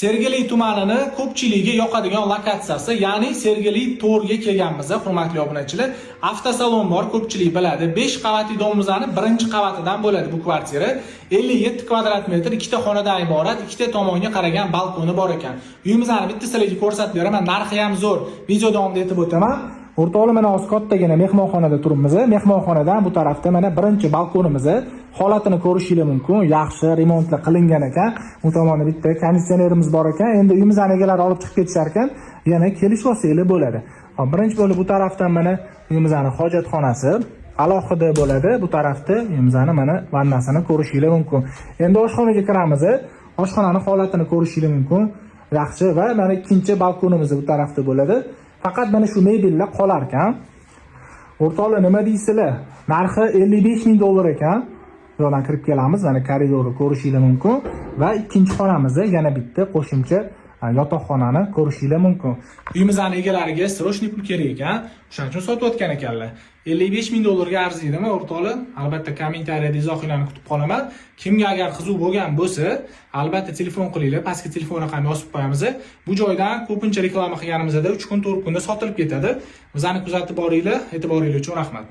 Sergeli tumanining ko'pchiligiga yoqadigan lokatsiyasi, ya'ni Sergeli to'rga kelganmiz, hurmatli obunachilar. Avtosalon bor, ko'pchilik biladi. 5 qavatli domimizning birinchi qavatidan bo'ladi bu kvartira. 57 kvadrat metr, ikkita xonadan iborat, ikkita tomonga qaragan balkoni bor ekan. Uyimizni bitta sizlarga ko'rsatib beraman. Narxi ham zo'r. Video davomida aytib o'taman. O'rtoqlar, mana hozir kattagina mehmonxonada turibmiz. Mehmonxonadan bu tarafda mana birinchi balkonimiz. Holatini ko'rishingiz mumkin. Yaxshi remontlar qilingan ekan. Bu tomonda bitta konditsionerimiz bor ekan. Endi uyimizning egalari olib chiqib ketishar ekan, yana kelishib olsanglar bo'ladi. Birinchi bo'lib bu tarafdan mana uyimizning hojatxonasi alohida bo'ladi. Bu tarafda uyimizning mana vannasini ko'rishingiz mumkin. Endi oshxonaga kiramiz. Oshxonaning holatini ko'rishingiz mumkin. Yaxshi va mana ikkinchi balkonimiz bu tarafda bo'ladi. Faqat mana shu mebellar qolar ekan. O'rtoqlar, nima deysizlar? Narxi $55,000 ekan. Yo'ldan kirib kelamiz, mana koridorni ko'rishingiz mumkin va ikkinchi xonamizda yana bitta qo'shimcha yotoqxonani ko'rishingiz mumkin. Uyimizning egalariga srochniy pul kerak ekan, o'shaning uchun sotayotgan ekanlar. $55,000 ga arziydimi o'rtoqlar? Albatta kommentariyada izohinglarni kutib qolaman. Kimga agar qiziq bo'lgan bo'lsa, albatta telefon qilinglar, pastga telefon raqamini yozib qo'yamiz. Bu joydan ko'pincha reklama qilganimizda 3 kun, 4 kunda sotilib ketadi. Bizani kuzatib boringlar, e'tiboringiz uchun rahmat.